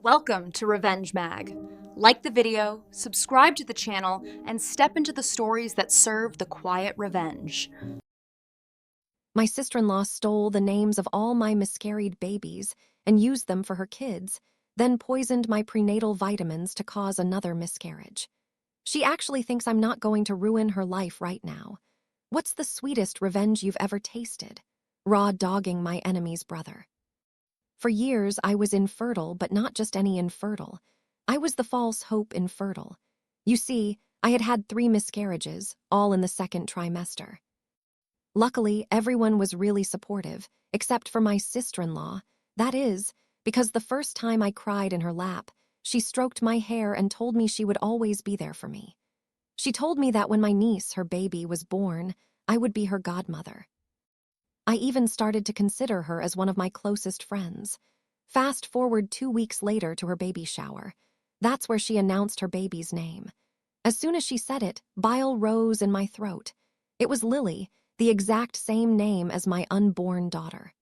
Welcome to Revenge Mag. Like the video, subscribe to the channel, and step into the stories that serve the quiet revenge. My sister-in-law stole the names of all my miscarried babies and used them for her kids, then poisoned my prenatal vitamins to cause another miscarriage. She actually thinks I'm not going to ruin her life right now. What's the sweetest revenge you've ever tasted? Raw dogging my enemy's brother. For years, I was infertile, but not just any infertile. I was the false hope infertile. You see, I had had 3 miscarriages, all in the second trimester. Luckily, everyone was really supportive, except for my sister-in-law. That is, because the first time I cried in her lap, she stroked my hair and told me she would always be there for me. She told me that when my niece, her baby, was born, I would be her godmother. I even started to consider her as one of my closest friends. Fast forward 2 weeks later to her baby shower. That's where she announced her baby's name. As soon as she said it, bile rose in my throat. It was Lily, the exact same name as my unborn daughter.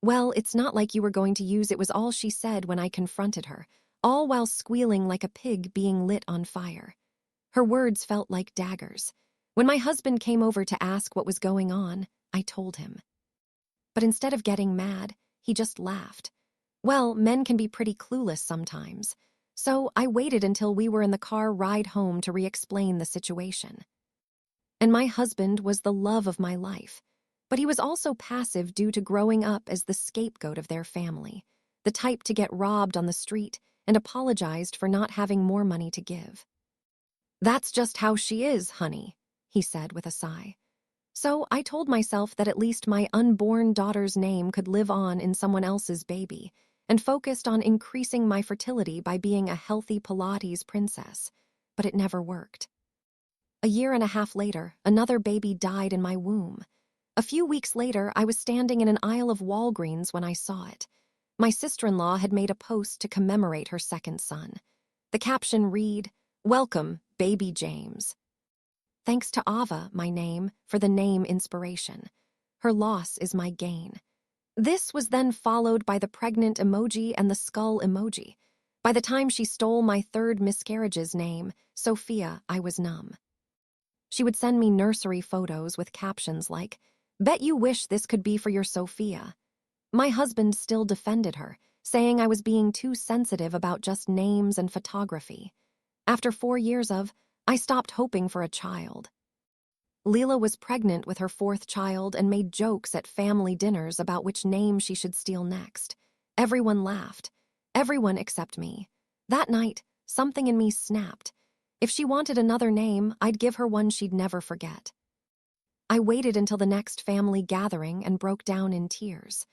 Well, it's not like you were going to use it was all she said when I confronted her, all while squealing like a pig being lit on fire. Her words felt like daggers. When my husband came over to ask what was going on, I told him. But instead of getting mad, he just laughed. Well, men can be pretty clueless sometimes. So I waited until we were in the car ride home to re-explain the situation. And my husband was the love of my life. But he was also passive due to growing up as the scapegoat of their family, the type to get robbed on the street and apologized for not having more money to give. "That's just how she is, honey," he said with a sigh. So I told myself that at least my unborn daughter's name could live on in someone else's baby, and focused on increasing my fertility by being a healthy Pilates princess. But it never worked. A year and a half later, another baby died in my womb. A few weeks later, I was standing in an aisle of Walgreens when I saw it. My sister-in-law had made a post to commemorate her second son. The caption read, "Welcome, baby James." Thanks to Ava, my name, for the name inspiration. Her loss is my gain. This was then followed by the pregnant emoji and the skull emoji. By the time she stole my third miscarriage's name, Sophia, I was numb. She would send me nursery photos with captions like, "Bet you wish this could be for your Sophia." My husband still defended her, saying I was being too sensitive about just names and photography. After 4 years I stopped hoping for a child. Leela was pregnant with her 4th child and made jokes at family dinners about which name she should steal next. Everyone laughed. Everyone except me. That night, something in me snapped. If she wanted another name, I'd give her one she'd never forget. I waited until the next family gathering and broke down in tears.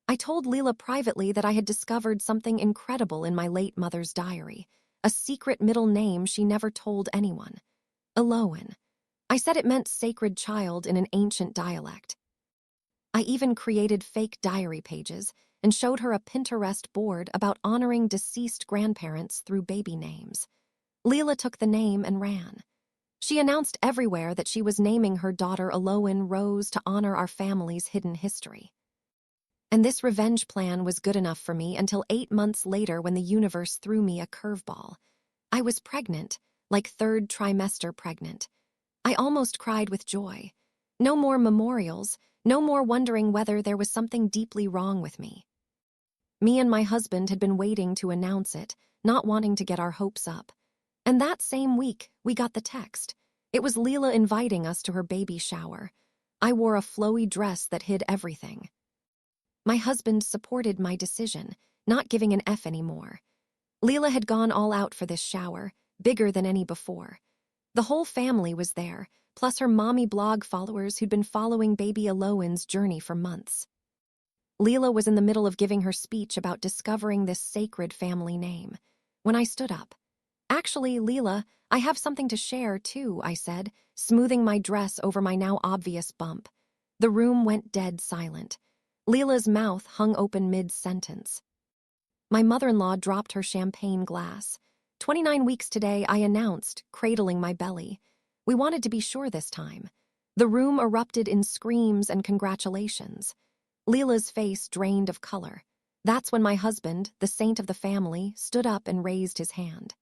I told Leela privately that I had discovered something incredible in my late mother's diary, a secret middle name she never told anyone. Eloan. I said it meant sacred child in an ancient dialect. I even created fake diary pages and showed her a Pinterest board about honoring deceased grandparents through baby names. Leela took the name and ran. She announced everywhere that she was naming her daughter Eloan Rose to honor our family's hidden history. And this revenge plan was good enough for me until 8 months later when the universe threw me a curveball. I was pregnant, like 3rd trimester pregnant. I almost cried with joy. No more memorials, no more wondering whether there was something deeply wrong with me. Me and my husband had been waiting to announce it, not wanting to get our hopes up. And that same week, we got the text. It was Leela inviting us to her baby shower. I wore a flowy dress that hid everything. My husband supported my decision, not giving an F anymore. Leela had gone all out for this shower, bigger than any before. The whole family was there, plus her mommy blog followers who'd been following baby Eloan's journey for months. Leela was in the middle of giving her speech about discovering this sacred family name. When I stood up, "Actually, Leela, I have something to share, too," I said, smoothing my dress over my now obvious bump. The room went dead silent. Leela's mouth hung open mid-sentence. My mother-in-law dropped her champagne glass. 29 weeks today, I announced, cradling my belly. We wanted to be sure this time. The room erupted in screams and congratulations. Leela's face drained of color. That's when my husband, the saint of the family, stood up and raised his hand.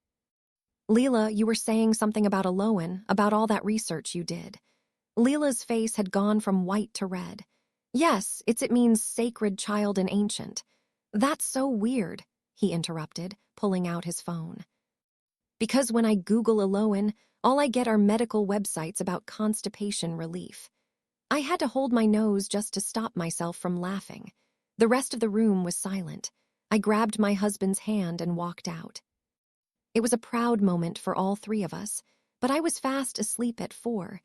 Leela, you were saying something about Aloan, about all that research you did. Leela's face had gone from white to red. Yes, it means sacred child in ancient. That's so weird, he interrupted, pulling out his phone. Because when I Google Aloan, all I get are medical websites about constipation relief. I had to hold my nose just to stop myself from laughing. The rest of the room was silent. I grabbed my husband's hand and walked out. It was a proud moment for all three of us, but I was fast asleep at 4:00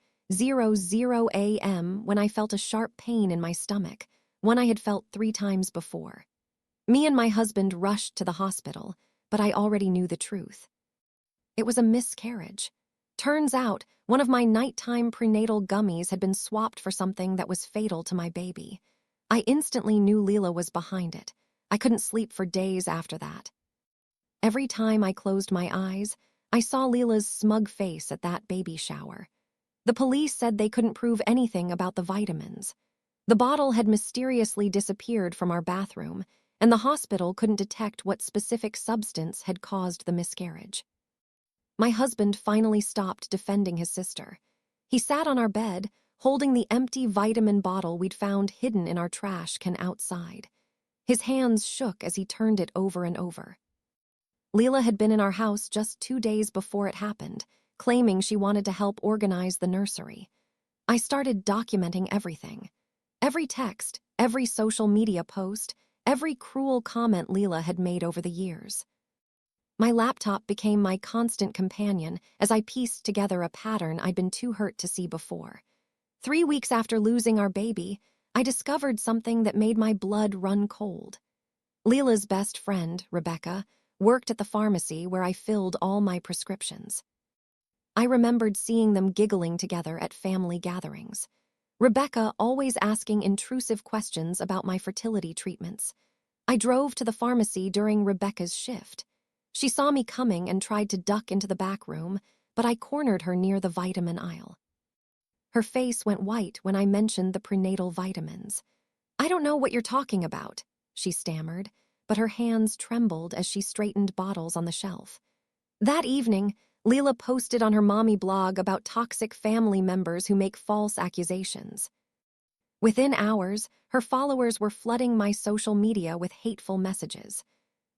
a.m. when I felt a sharp pain in my stomach, one I had felt 3 times before. Me and my husband rushed to the hospital, but I already knew the truth. It was a miscarriage. Turns out, one of my nighttime prenatal gummies had been swapped for something that was fatal to my baby. I instantly knew Leela was behind it. I couldn't sleep for days after that. Every time I closed my eyes, I saw Leela's smug face at that baby shower. The police said they couldn't prove anything about the vitamins. The bottle had mysteriously disappeared from our bathroom, and the hospital couldn't detect what specific substance had caused the miscarriage. My husband finally stopped defending his sister. He sat on our bed, holding the empty vitamin bottle we'd found hidden in our trash can outside. His hands shook as he turned it over and over. Leela had been in our house just 2 days before it happened, claiming she wanted to help organize the nursery. I started documenting everything. Every text, every social media post, every cruel comment Leela had made over the years. My laptop became my constant companion as I pieced together a pattern I'd been too hurt to see before. 3 weeks after losing our baby, I discovered something that made my blood run cold. Leela's best friend, Rebecca, worked at the pharmacy where I filled all my prescriptions. I remembered seeing them giggling together at family gatherings. Rebecca always asking intrusive questions about my fertility treatments. I drove to the pharmacy during Rebecca's shift. She saw me coming and tried to duck into the back room, but I cornered her near the vitamin aisle. Her face went white when I mentioned the prenatal vitamins. "I don't know what you're talking about," she stammered, but her hands trembled as she straightened bottles on the shelf. That evening, Leela posted on her mommy blog about toxic family members who make false accusations. Within hours, her followers were flooding my social media with hateful messages.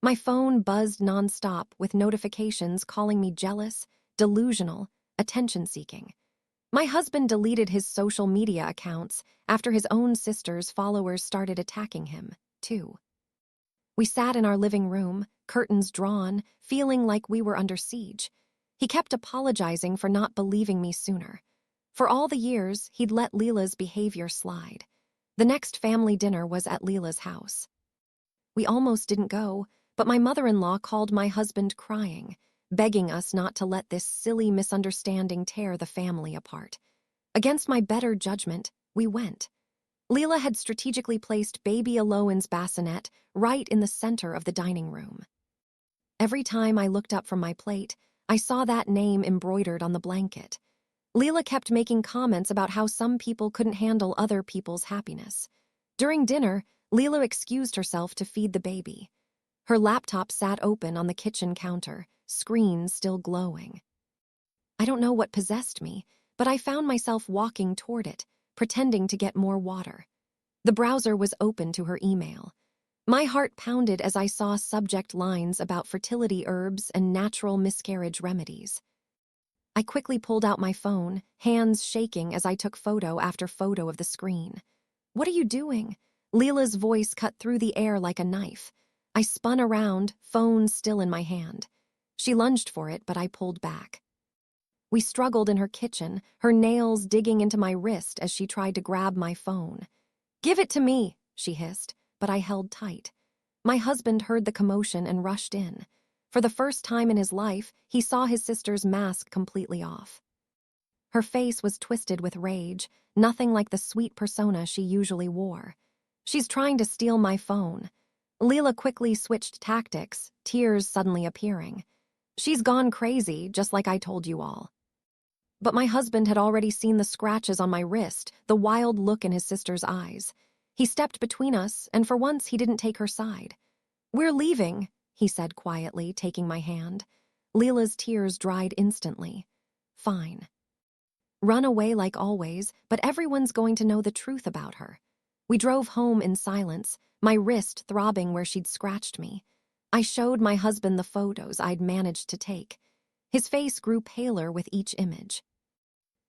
My phone buzzed nonstop with notifications calling me jealous, delusional, attention-seeking. My husband deleted his social media accounts after his own sister's followers started attacking him, too. We sat in our living room, curtains drawn, feeling like we were under siege. He kept apologizing for not believing me sooner. For all the years, he'd let Leela's behavior slide. The next family dinner was at Leela's house. We almost didn't go, but my mother-in-law called my husband crying, begging us not to let this silly misunderstanding tear the family apart. Against my better judgment, we went. Leela had strategically placed baby Aloan's bassinet right in the center of the dining room. Every time I looked up from my plate, I saw that name embroidered on the blanket. Leela kept making comments about how some people couldn't handle other people's happiness. During dinner, Leela excused herself to feed the baby. Her laptop sat open on the kitchen counter, screen still glowing. I don't know what possessed me, but I found myself walking toward it, pretending to get more water. The browser was open to her email. My heart pounded as I saw subject lines about fertility herbs and natural miscarriage remedies. I quickly pulled out my phone, hands shaking as I took photo after photo of the screen. "What are you doing?" Leela's voice cut through the air like a knife. I spun around, phone still in my hand. She lunged for it, but I pulled back. We struggled in her kitchen, her nails digging into my wrist as she tried to grab my phone. "Give it to me," she hissed, but I held tight. My husband heard the commotion and rushed in. For the first time in his life, he saw his sister's mask completely off. Her face was twisted with rage, nothing like the sweet persona she usually wore. "She's trying to steal my phone." Leela quickly switched tactics, tears suddenly appearing. "She's gone crazy, just like I told you all." But my husband had already seen the scratches on my wrist, the wild look in his sister's eyes. He stepped between us, and for once he didn't take her side. "We're leaving," he said quietly, taking my hand. Leela's tears dried instantly. "Fine. Run away like always, but everyone's going to know the truth about her." We drove home in silence, my wrist throbbing where she'd scratched me. I showed my husband the photos I'd managed to take. His face grew paler with each image.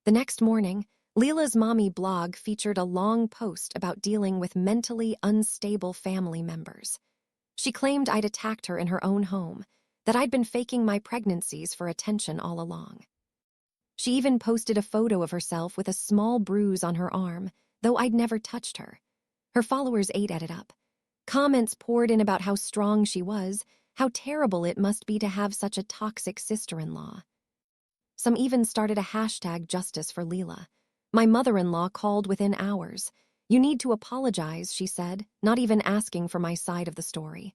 The next morning, Leela's mommy blog featured a long post about dealing with mentally unstable family members. She claimed I'd attacked her in her own home, that I'd been faking my pregnancies for attention all along. She even posted a photo of herself with a small bruise on her arm, though I'd never touched her. Her followers ate at it up. Comments poured in about how strong she was, how terrible it must be to have such a toxic sister-in-law. Some even started a hashtag justice for Leela. My mother-in-law called within hours. "You need to apologize," she said, not even asking for my side of the story.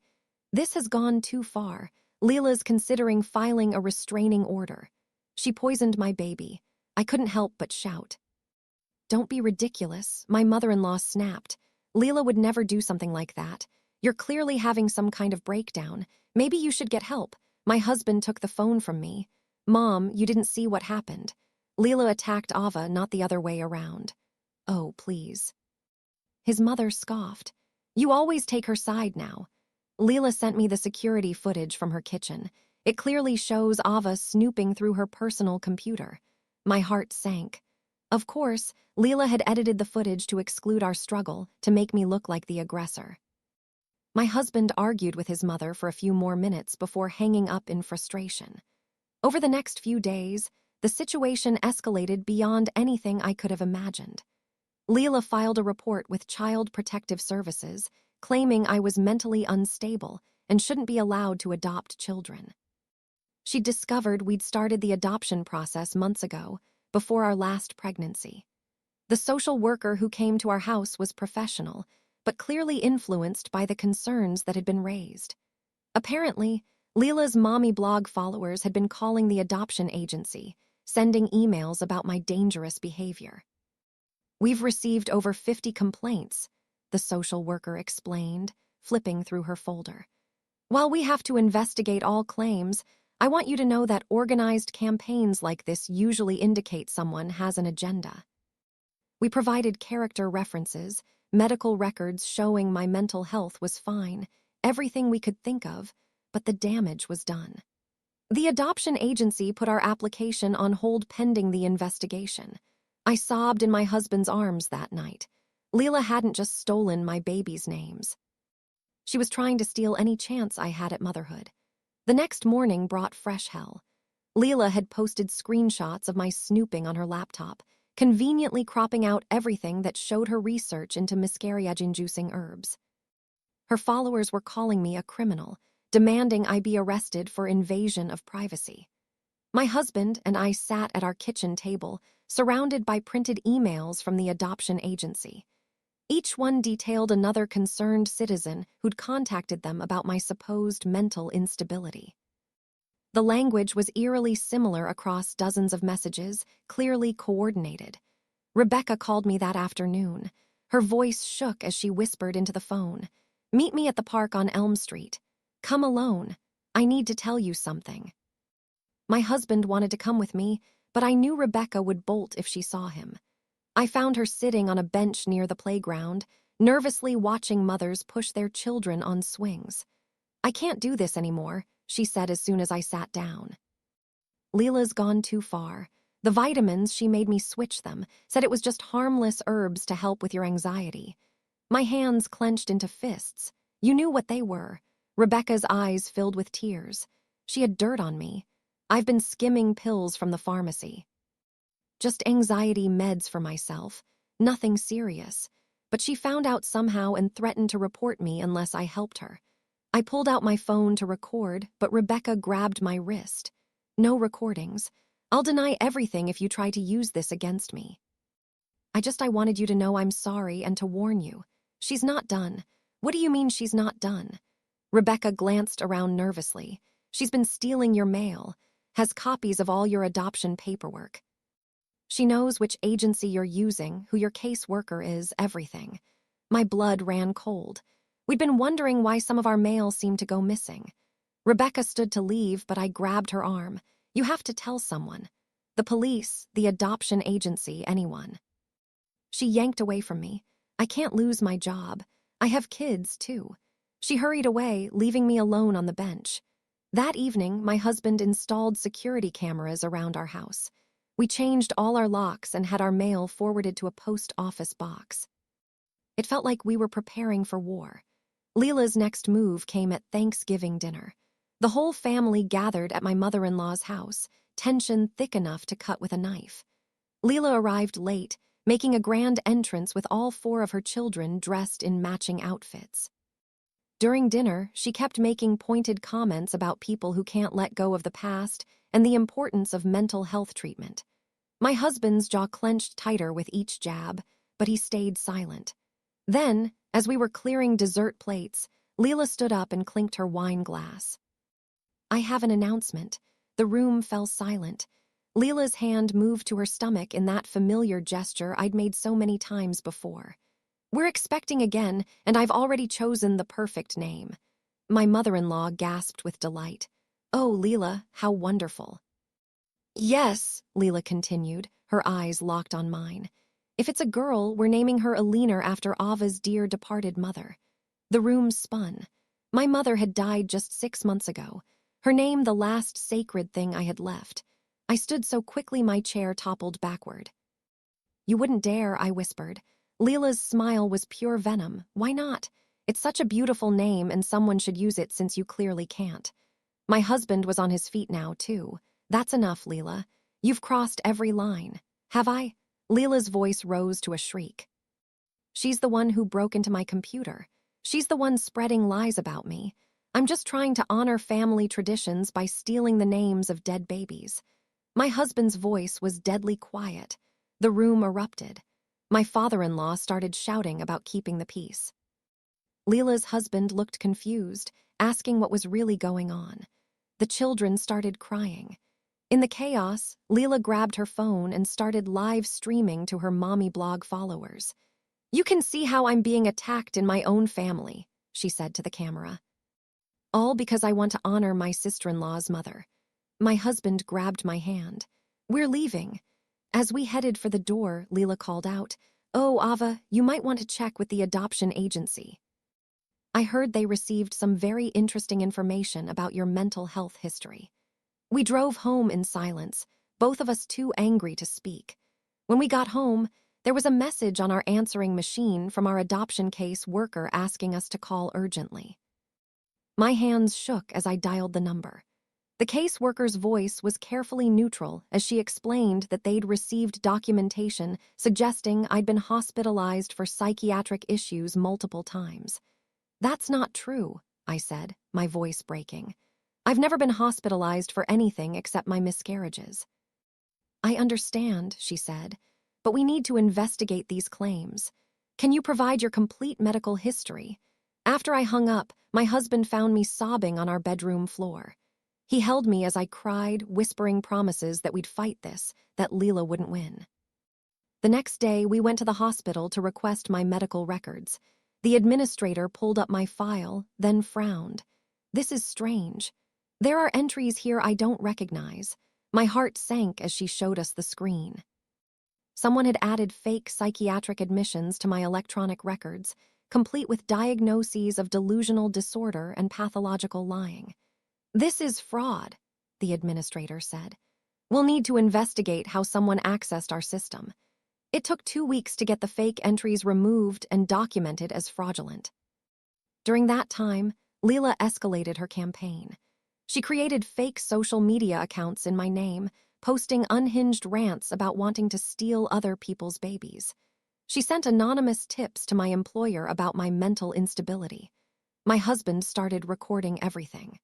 "This has gone too far. Leela's considering filing a restraining order. She poisoned my baby." I couldn't help but shout. "Don't be ridiculous," my mother-in-law snapped. "Leela would never do something like that. You're clearly having some kind of breakdown. Maybe you should get help." My husband took the phone from me. "Mom, you didn't see what happened. Leela attacked Ava, not the other way around." "Oh, please." His mother scoffed. "You always take her side now." Leela sent me the security footage from her kitchen. It clearly shows Ava snooping through her personal computer. My heart sank. Of course, Leela had edited the footage to exclude our struggle, to make me look like the aggressor. My husband argued with his mother for a few more minutes before hanging up in frustration. Over the next few days, the situation escalated beyond anything I could have imagined. Leela filed a report with Child Protective Services, claiming I was mentally unstable and shouldn't be allowed to adopt children. She discovered we'd started the adoption process months ago, before our last pregnancy. The social worker who came to our house was professional, but clearly influenced by the concerns that had been raised. Apparently, Leela's mommy blog followers had been calling the adoption agency, sending emails about my dangerous behavior. "We've received over 50 complaints," the social worker explained, flipping through her folder. "While we have to investigate all claims, I want you to know that organized campaigns like this usually indicate someone has an agenda." We provided character references, medical records showing my mental health was fine, everything we could think of, but the damage was done. The adoption agency put our application on hold pending the investigation. I sobbed in my husband's arms that night. Leela hadn't just stolen my baby's names. She was trying to steal any chance I had at motherhood. The next morning brought fresh hell. Leela had posted screenshots of my snooping on her laptop, conveniently cropping out everything that showed her research into miscarriage-inducing herbs. Her followers were calling me a criminal, demanding I be arrested for invasion of privacy. My husband and I sat at our kitchen table, surrounded by printed emails from the adoption agency. Each one detailed another concerned citizen who'd contacted them about my supposed mental instability. The language was eerily similar across dozens of messages, clearly coordinated. Rebecca called me that afternoon. Her voice shook as she whispered into the phone. "Meet me at the park on Elm Street. Come alone. I need to tell you something." My husband wanted to come with me, but I knew Rebecca would bolt if she saw him. I found her sitting on a bench near the playground, nervously watching mothers push their children on swings. "I can't do this anymore," she said as soon as I sat down. "Leela's gone too far. The vitamins, she made me switch them, said it was just harmless herbs to help with your anxiety." My hands clenched into fists. You knew what they were. Rebecca's eyes filled with tears. She had dirt on me. "I've been skimming pills from the pharmacy. Just anxiety meds for myself. Nothing serious." But she found out somehow and threatened to report me unless I helped her. I pulled out my phone to record, but Rebecca grabbed my wrist. "No recordings. I'll deny everything if you try to use this against me." I wanted you to know I'm sorry and to warn you. She's not done." "What do you mean she's not done?" Rebecca glanced around nervously. "She's been stealing your mail, has copies of all your adoption paperwork. She knows which agency you're using, who your caseworker is, everything." My blood ran cold. We'd been wondering why some of our mail seemed to go missing. Rebecca stood to leave, but I grabbed her arm. You have to tell someone. The police, the adoption agency, anyone. She yanked away from me. I can't lose my job. I have kids, too. She hurried away, leaving me alone on the bench. That evening, my husband installed security cameras around our house. We changed all our locks and had our mail forwarded to a post office box. It felt like we were preparing for war. Leela's next move came at Thanksgiving dinner. The whole family gathered at my mother-in-law's house, tension thick enough to cut with a knife. Leela arrived late, making a grand entrance with all 4 of her children dressed in matching outfits. During dinner, she kept making pointed comments about people who can't let go of the past and the importance of mental health treatment. My husband's jaw clenched tighter with each jab, but he stayed silent. Then, as we were clearing dessert plates, Leela stood up and clinked her wine glass. I have an announcement. The room fell silent. Leela's hand moved to her stomach in that familiar gesture I'd made so many times before. We're expecting again, and I've already chosen the perfect name. My mother-in-law gasped with delight. Oh, Leela, how wonderful. Yes, Leela continued, her eyes locked on mine. If it's a girl, we're naming her Alina after Ava's dear departed mother. The room spun. My mother had died just 6 months ago. Her name the last sacred thing I had left. I stood so quickly my chair toppled backward. You wouldn't dare, I whispered. Leela's smile was pure venom. Why not? It's such a beautiful name and someone should use it since you clearly can't. My husband was on his feet now, too. That's enough, Leela. You've crossed every line. Have I? Leela's voice rose to a shriek. She's the one who broke into my computer. She's the one spreading lies about me. I'm just trying to honor family traditions by stealing the names of dead babies. My husband's voice was deadly quiet. The room erupted. My father-in-law started shouting about keeping the peace. Leela's husband looked confused, asking what was really going on. The children started crying. In the chaos, Leela grabbed her phone and started live streaming to her mommy blog followers. You can see how I'm being attacked in my own family, she said to the camera. All because I want to honor my sister-in-law's mother. My husband grabbed my hand. We're leaving. As we headed for the door, Leela called out, Oh, Ava, you might want to check with the adoption agency. I heard they received some very interesting information about your mental health history. We drove home in silence, both of us too angry to speak. When we got home, there was a message on our answering machine from our adoption case worker asking us to call urgently. My hands shook as I dialed the number. The caseworker's voice was carefully neutral as she explained that they'd received documentation suggesting I'd been hospitalized for psychiatric issues multiple times. That's not true, I said, my voice breaking. I've never been hospitalized for anything except my miscarriages. I understand, she said, but we need to investigate these claims. Can you provide your complete medical history? After I hung up, my husband found me sobbing on our bedroom floor. He held me as I cried, whispering promises that we'd fight this, that Leela wouldn't win. The next day, we went to the hospital to request my medical records. The administrator pulled up my file, then frowned. This is strange. There are entries here I don't recognize. My heart sank as she showed us the screen. Someone had added fake psychiatric admissions to my electronic records, complete with diagnoses of delusional disorder and pathological lying. This is fraud, the administrator said. We'll need to investigate how someone accessed our system. It took 2 weeks to get the fake entries removed and documented as fraudulent. During that time, Leela escalated her campaign. She created fake social media accounts in my name, posting unhinged rants about wanting to steal other people's babies. She sent anonymous tips to my employer about my mental instability. My husband started recording everything.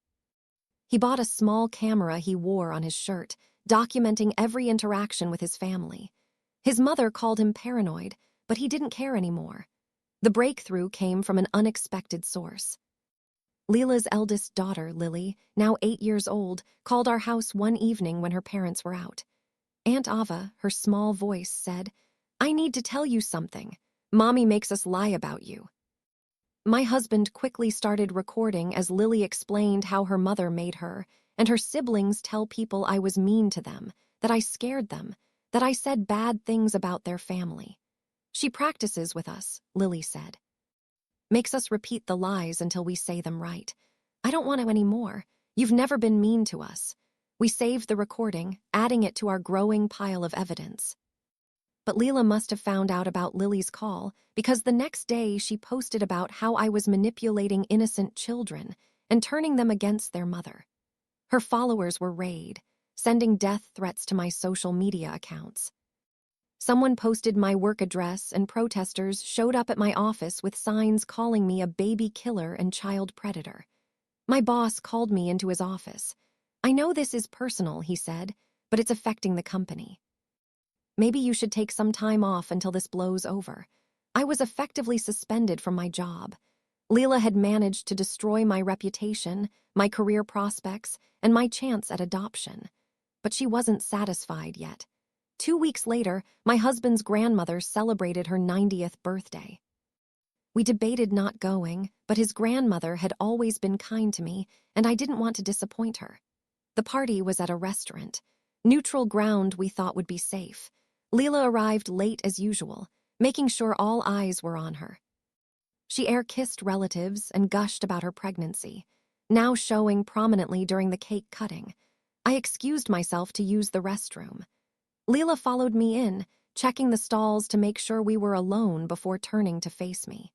He bought a small camera he wore on his shirt, documenting every interaction with his family. His mother called him paranoid, but he didn't care anymore. The breakthrough came from an unexpected source. Leela's eldest daughter, Lily, now 8 years old, called our house one evening when her parents were out. Aunt Ava, her small voice, said, I need to tell you something. Mommy makes us lie about you. My husband quickly started recording as Lily explained how her mother made her, and her siblings tell people I was mean to them, that I scared them, that I said bad things about their family. She practices with us, Lily said. Makes us repeat the lies until we say them right. I don't want to anymore. You've never been mean to us. We saved the recording, adding it to our growing pile of evidence. But Leela must have found out about Lily's call because the next day she posted about how I was manipulating innocent children and turning them against their mother. Her followers were raged, sending death threats to my social media accounts. Someone posted my work address and protesters showed up at my office with signs calling me a baby killer and child predator. My boss called me into his office. I know this is personal, he said, but it's affecting the company. Maybe you should take some time off until this blows over. I was effectively suspended from my job. Leela had managed to destroy my reputation, my career prospects, and my chance at adoption. But she wasn't satisfied yet. 2 weeks later, my husband's grandmother celebrated her 90th birthday. We debated not going, but his grandmother had always been kind to me, and I didn't want to disappoint her. The party was at a restaurant. Neutral ground we thought would be safe. Leela arrived late as usual, making sure all eyes were on her. She air-kissed relatives and gushed about her pregnancy, now showing prominently during the cake cutting. I excused myself to use the restroom. Leela followed me in, checking the stalls to make sure we were alone before turning to face me.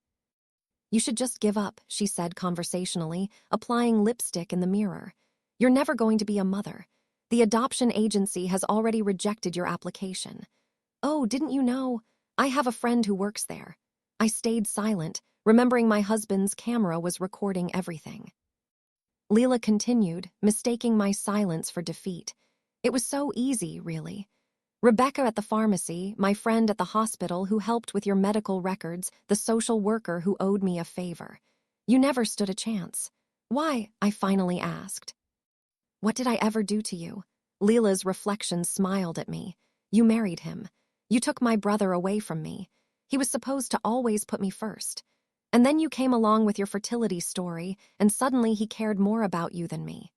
You should just give up, she said conversationally, applying lipstick in the mirror. You're never going to be a mother. The adoption agency has already rejected your application. Oh, didn't you know? I have a friend who works there. I stayed silent, remembering my husband's camera was recording everything. Leela continued, mistaking my silence for defeat. It was so easy, really. Rebecca at the pharmacy, my friend at the hospital who helped with your medical records, the social worker who owed me a favor. You never stood a chance. Why? I finally asked. What did I ever do to you? Leela's reflection smiled at me. You married him. You took my brother away from me. He was supposed to always put me first. And then you came along with your fertility story, and suddenly he cared more about you than me.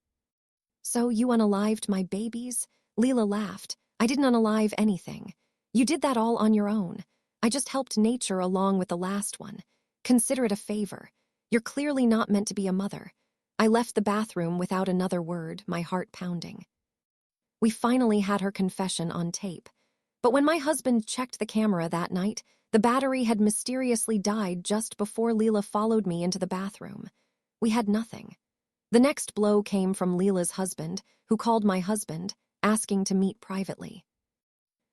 So you unalived my babies? Leela laughed. I didn't unalive anything. You did that all on your own. I just helped nature along with the last one. Consider it a favor. You're clearly not meant to be a mother. I left the bathroom without another word, my heart pounding. We finally had her confession on tape. But when my husband checked the camera that night, the battery had mysteriously died just before Leela followed me into the bathroom. We had nothing. The next blow came from Leela's husband, who called my husband, asking to meet privately.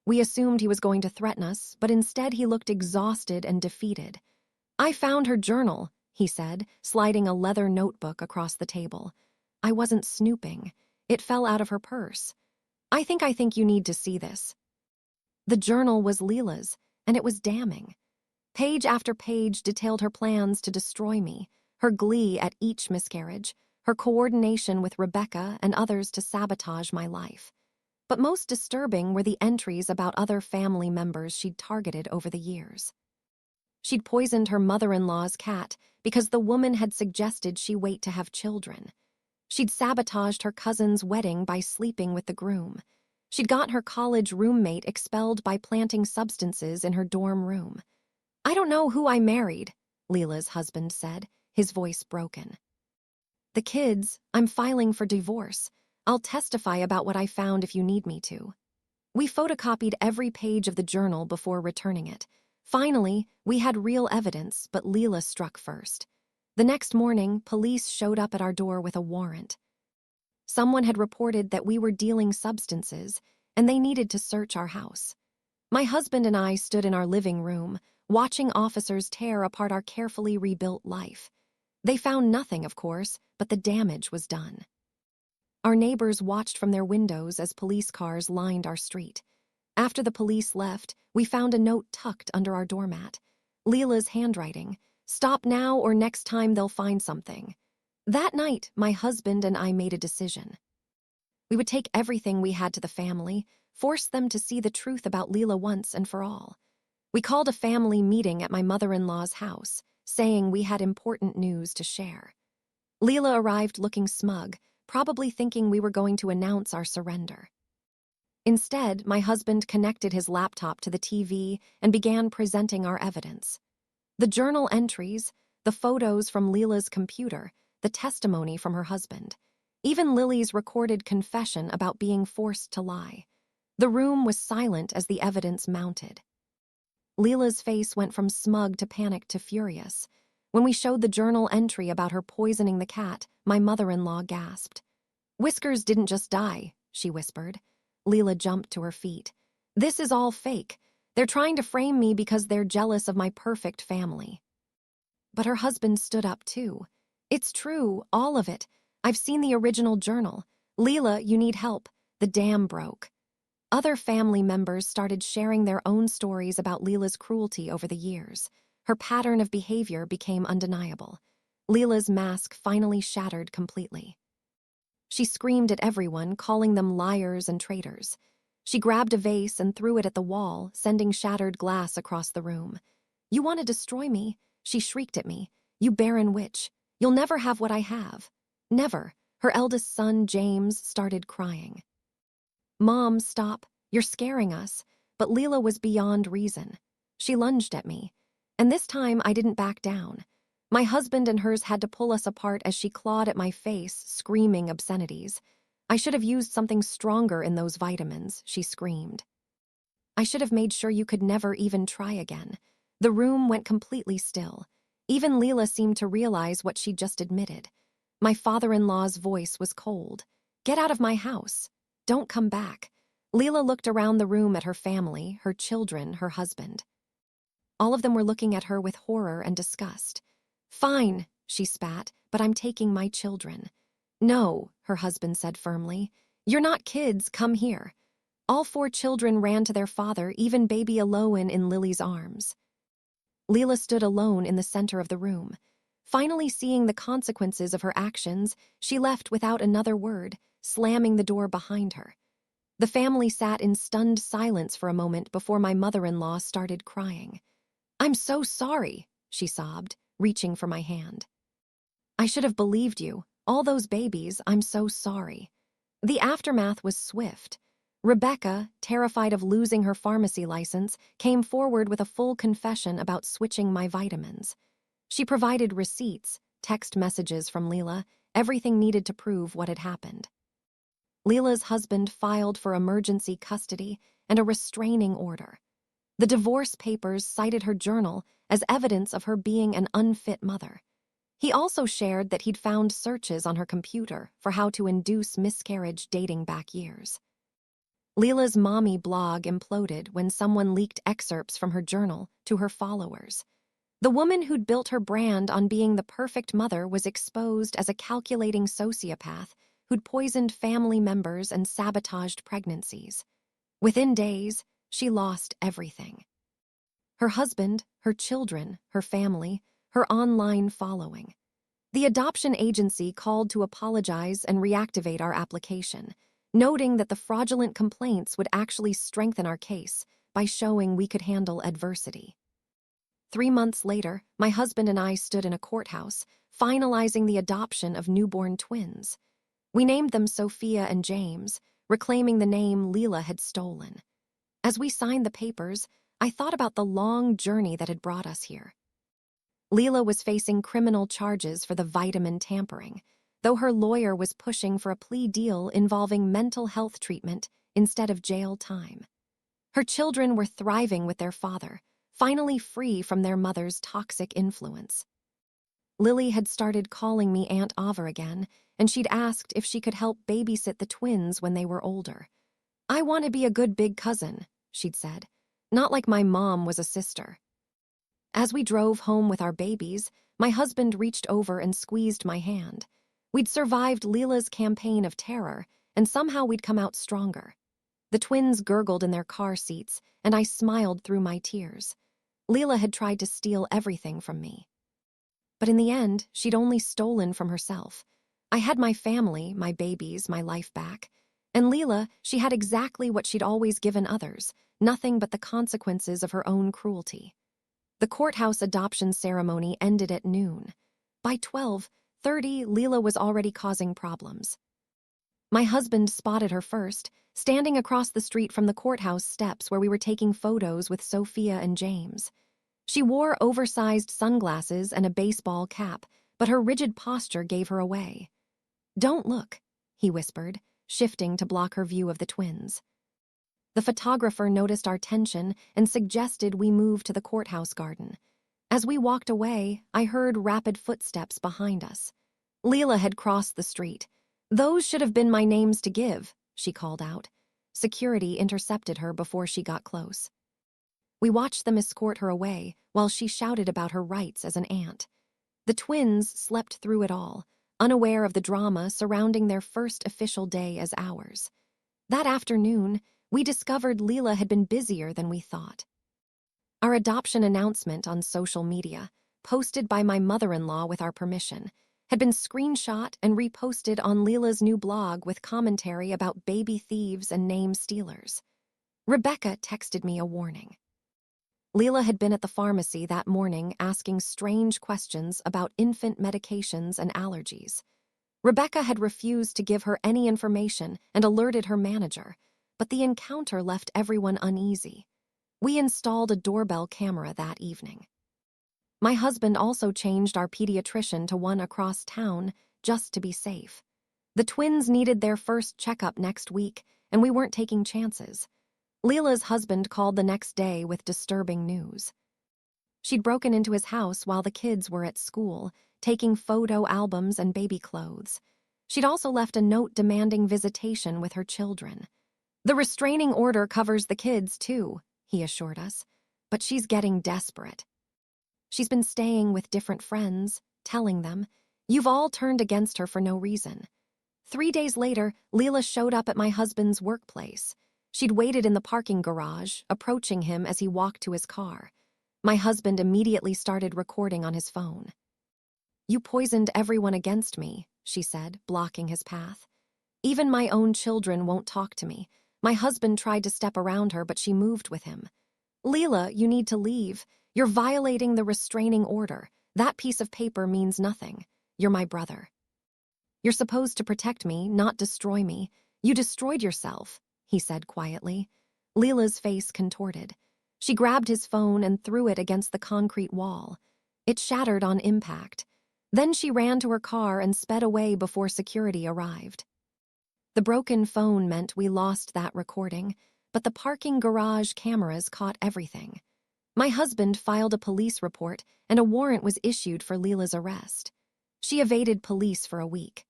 We assumed he was going to threaten us, but instead he looked exhausted and defeated. I found her journal, he said, sliding a leather notebook across the table. I wasn't snooping. It fell out of her purse. I think you need to see this. The journal was Leela's, and it was damning. Page after page detailed her plans to destroy me, her glee at each miscarriage, her coordination with Rebecca and others to sabotage my life. But most disturbing were the entries about other family members she'd targeted over the years. She'd poisoned her mother-in-law's cat because the woman had suggested she wait to have children. She'd sabotaged her cousin's wedding by sleeping with the groom. She'd got her college roommate expelled by planting substances in her dorm room. I don't know who I married, Leela's husband said, his voice broken. The kids, I'm filing for divorce. I'll testify about what I found if you need me to. We photocopied every page of the journal before returning it. Finally, we had real evidence, but Leela struck first. The next morning, police showed up at our door with a warrant. Someone had reported that we were dealing substances, and they needed to search our house. My husband and I stood in our living room, watching officers tear apart our carefully rebuilt life. They found nothing, of course, but the damage was done. Our neighbors watched from their windows as police cars lined our street. After the police left, we found a note tucked under our doormat. Leela's handwriting, "Stop now or next time they'll find something." That night, my husband and I made a decision. We would take everything we had to the family, force them to see the truth about Leela once and for all. We called a family meeting at my mother-in-law's house, saying we had important news to share. Leela arrived looking smug, probably thinking we were going to announce our surrender. Instead, my husband connected his laptop to the TV and began presenting our evidence. The journal entries, the photos from Leela's computer, the testimony from her husband, even Lily's recorded confession about being forced to lie. The room was silent as the evidence mounted. Leela's face went from smug to panicked to furious. When we showed the journal entry about her poisoning the cat, my mother-in-law gasped. "Whiskers didn't just die," she whispered. Leela jumped to her feet. "This is all fake. They're trying to frame me because they're jealous of my perfect family." But her husband stood up too. "It's true, all of it. I've seen the original journal. Leela, you need help. The dam broke." Other family members started sharing their own stories about Leela's cruelty over the years. Her pattern of behavior became undeniable. Leela's mask finally shattered completely. She screamed at everyone, calling them liars and traitors. She grabbed a vase and threw it at the wall, sending shattered glass across the room. "You want to destroy me?" she shrieked at me. "You barren witch. You'll never have what I have." "Never." Her eldest son, James, started crying. "Mom, stop. You're scaring us." But Leela was beyond reason. She lunged at me. And this time I didn't back down. My husband and hers had to pull us apart as she clawed at my face, screaming obscenities. "I should have used something stronger in those vitamins," she screamed. "I should have made sure you could never even try again." The room went completely still. Even Leela seemed to realize what she'd just admitted. My father-in-law's voice was cold. "Get out of my house. Don't come back." Leela looked around the room at her family, her children, her husband. All of them were looking at her with horror and disgust. "Fine," she spat, "but I'm taking my children." "No," her husband said firmly. "You're not kids, come here." All 4 children ran to their father, even baby Aloan in Lily's arms. Leela stood alone in the center of the room. Finally seeing the consequences of her actions, she left without another word, slamming the door behind her. The family sat in stunned silence for a moment before my mother-in-law started crying. "I'm so sorry," she sobbed, reaching for my hand. "I should have believed you. All those babies, I'm so sorry." The aftermath was swift. Rebecca, terrified of losing her pharmacy license, came forward with a full confession about switching my vitamins. She provided receipts, text messages from Leela, everything needed to prove what had happened. Leela's husband filed for emergency custody and a restraining order. The divorce papers cited her journal as evidence of her being an unfit mother. He also shared that he'd found searches on her computer for how to induce miscarriage dating back years. Leela's mommy blog imploded when someone leaked excerpts from her journal to her followers. The woman who'd built her brand on being the perfect mother was exposed as a calculating sociopath who'd poisoned family members and sabotaged pregnancies. Within days, she lost everything. Her husband, her children, her family, her online following. The adoption agency called to apologize and reactivate our application, noting that the fraudulent complaints would actually strengthen our case by showing we could handle adversity. 3 months later, my husband and I stood in a courthouse, finalizing the adoption of newborn twins. We named them Sophia and James, reclaiming the name Leela had stolen. As we signed the papers, I thought about the long journey that had brought us here. Leela was facing criminal charges for the vitamin tampering, though her lawyer was pushing for a plea deal involving mental health treatment instead of jail time. Her children were thriving with their father, finally free from their mother's toxic influence. Lily had started calling me Aunt Ava again, and she'd asked if she could help babysit the twins when they were older. "I want to be a good big cousin," she'd said. "Not like my mom was a sister." As we drove home with our babies, my husband reached over and squeezed my hand. We'd survived Leela's campaign of terror, and somehow we'd come out stronger. The twins gurgled in their car seats, and I smiled through my tears. Leela had tried to steal everything from me. But in the end, she'd only stolen from herself. I had my family, my babies, my life back. And Leela, she had exactly what she'd always given others, nothing but the consequences of her own cruelty. The courthouse adoption ceremony ended at noon. By 12:30, Leela was already causing problems. My husband spotted her first, standing across the street from the courthouse steps where we were taking photos with Sophia and James. She wore oversized sunglasses and a baseball cap, but her rigid posture gave her away. "Don't look," he whispered, shifting to block her view of the twins. The photographer noticed our tension and suggested we move to the courthouse garden. As we walked away, I heard rapid footsteps behind us. Leela had crossed the street. "Those should have been my names to give," she called out. Security intercepted her before she got close. We watched them escort her away while she shouted about her rights as an aunt. The twins slept through it all, unaware of the drama surrounding their first official day as ours. That afternoon, we discovered Leela had been busier than we thought. Our adoption announcement on social media, posted by my mother-in-law with our permission, had been screenshot and reposted on Leela's new blog with commentary about baby thieves and name stealers. Rebecca texted me a warning. Leela had been at the pharmacy that morning asking strange questions about infant medications and allergies. Rebecca had refused to give her any information and alerted her manager, but the encounter left everyone uneasy. We installed a doorbell camera that evening. My husband also changed our pediatrician to one across town just to be safe. The twins needed their first checkup next week, and we weren't taking chances. Leela's husband called the next day with disturbing news. She'd broken into his house while the kids were at school, taking photo albums and baby clothes. She'd also left a note demanding visitation with her children. "The restraining order covers the kids, too," he assured us, "but she's getting desperate. She's been staying with different friends, telling them, 'You've all turned against her for no reason.'" 3 days later, Leela showed up at my husband's workplace. She'd waited in the parking garage, approaching him as he walked to his car. My husband immediately started recording on his phone. "You poisoned everyone against me," she said, blocking his path. "Even my own children won't talk to me." My husband tried to step around her, but she moved with him. "Leela, you need to leave. You're violating the restraining order. That piece of paper means nothing. You're my brother. You're supposed to protect me, not destroy me. You destroyed yourself," he said quietly. Leela's face contorted. She grabbed his phone and threw it against the concrete wall. It shattered on impact. Then she ran to her car and sped away before security arrived. The broken phone meant we lost that recording, but the parking garage cameras caught everything. My husband filed a police report, and a warrant was issued for Leela's arrest. She evaded police for a week.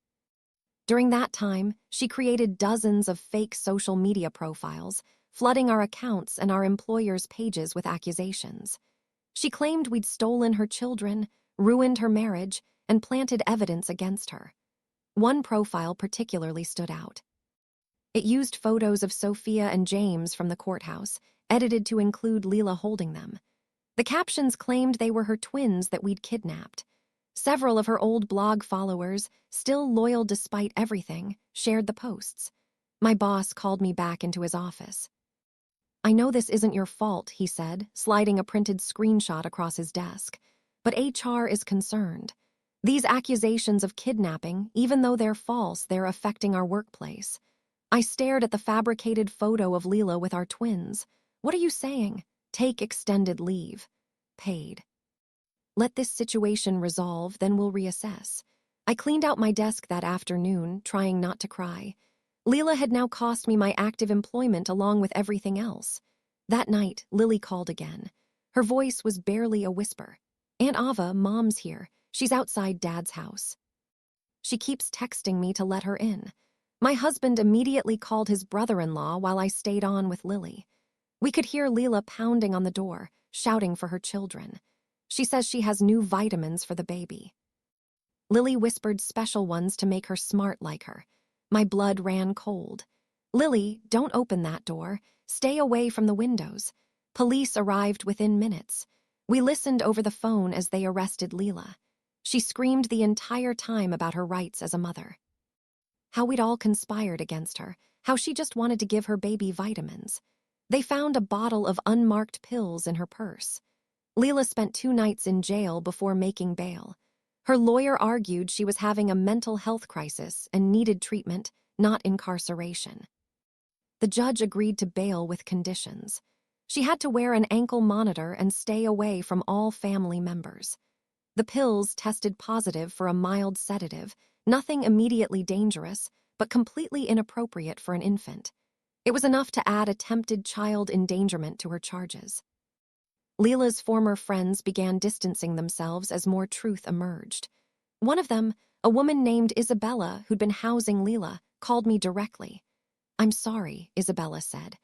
During that time, she created dozens of fake social media profiles, flooding our accounts and our employers' pages with accusations. She claimed we'd stolen her children, ruined her marriage, and planted evidence against her. One profile particularly stood out. It used photos of Sophia and James from the courthouse, edited to include Leela holding them. The captions claimed they were her twins that we'd kidnapped. Several of her old blog followers, still loyal despite everything, shared the posts. My boss called me back into his office. "I know this isn't your fault," he said, sliding a printed screenshot across his desk, "but HR is concerned. These accusations of kidnapping, even though they're false, they're affecting our workplace." I stared at the fabricated photo of Leela with our twins. "What are you saying?" "Take extended leave. Paid. Let this situation resolve, then we'll reassess." I cleaned out my desk that afternoon, trying not to cry. Leela had now cost me my active employment along with everything else. That night, Lily called again. Her voice was barely a whisper. "Aunt Ava, Mom's here. She's outside Dad's house. She keeps texting me to let her in." My husband immediately called his brother-in-law while I stayed on with Lily. We could hear Leela pounding on the door, shouting for her children. She says she has new vitamins for the baby. Lily whispered special ones to make her smart like her. My blood ran cold. "Lily, don't open that door. Stay away from the windows." Police arrived within minutes. We listened over the phone as they arrested Leela. She screamed the entire time about her rights as a mother. How we'd all conspired against her, how she just wanted to give her baby vitamins. They found a bottle of unmarked pills in her purse. Leela spent 2 nights in jail before making bail. Her lawyer argued she was having a mental health crisis and needed treatment, not incarceration. The judge agreed to bail with conditions. She had to wear an ankle monitor and stay away from all family members. The pills tested positive for a mild sedative, nothing immediately dangerous, but completely inappropriate for an infant. It was enough to add attempted child endangerment to her charges. Leela's former friends began distancing themselves as more truth emerged. One of them, a woman named Isabella who'd been housing Leela, called me directly. "I'm sorry," Isabella said.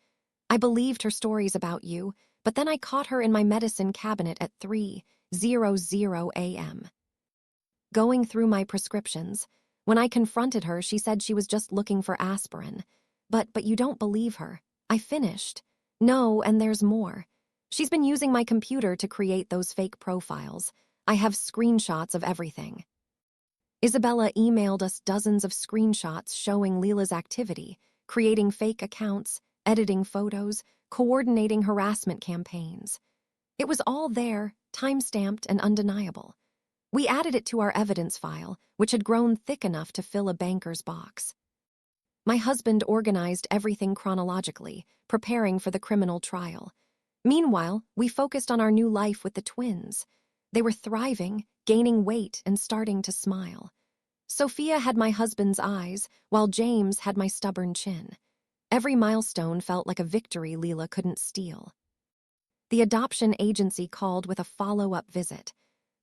"I believed her stories about you, but then I caught her in my medicine cabinet at 3:00 a.m. going through my prescriptions. When I confronted her, she said she was just looking for aspirin. But you don't believe her. I finished. No, and there's more. She's been using my computer to create those fake profiles. I have screenshots of everything." Isabella emailed us dozens of screenshots showing Leela's activity, creating fake accounts, editing photos, coordinating harassment campaigns. It was all there, time-stamped and undeniable. We added it to our evidence file, which had grown thick enough to fill a banker's box. My husband organized everything chronologically, preparing for the criminal trial. Meanwhile, we focused on our new life with the twins. They were thriving, gaining weight, and starting to smile. Sophia had my husband's eyes, while James had my stubborn chin. Every milestone felt like a victory Leela couldn't steal. The adoption agency called with a follow-up visit.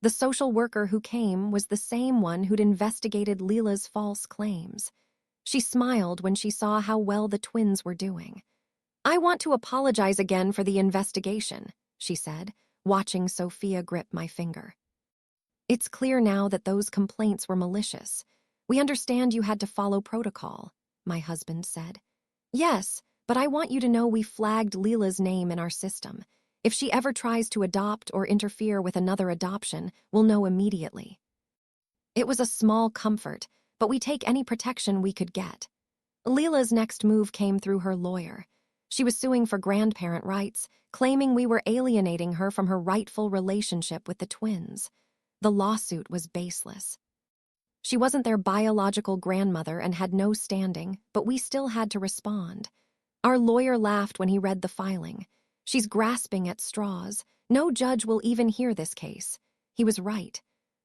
The social worker who came was the same one who'd investigated Leela's false claims. She smiled when she saw how well the twins were doing. "I want to apologize again for the investigation," she said, watching Sophia grip my finger. "It's clear now that those complaints were malicious. We understand you had to follow protocol," my husband said. "Yes, but I want you to know we flagged Leela's name in our system. If she ever tries to adopt or interfere with another adoption, we'll know immediately." It was a small comfort, but we take any protection we could get. Leela's next move came through her lawyer. She was suing for grandparent rights, claiming we were alienating her from her rightful relationship with the twins. The lawsuit was baseless. She wasn't their biological grandmother and had no standing, but we still had to respond. Our lawyer laughed when he read the filing. "She's grasping at straws. No judge will even hear this case." He was right.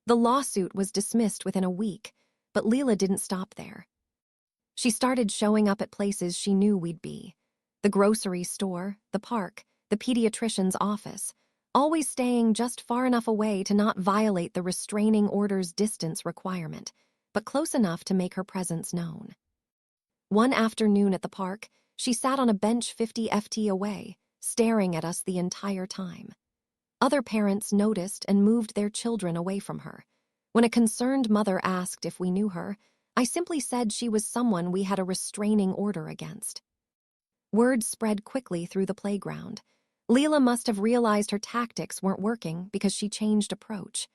The lawsuit was dismissed within a week, but Leela didn't stop there. She started showing up at places she knew we'd be. The grocery store, the park, the pediatrician's office, always staying just far enough away to not violate the restraining order's distance requirement, but close enough to make her presence known. One afternoon at the park, she sat on a bench 50 feet away, staring at us the entire time. Other parents noticed and moved their children away from her. When a concerned mother asked if we knew her, I simply said she was someone we had a restraining order against. Word spread quickly through the playground. Leela must have realized her tactics weren't working because she changed approach.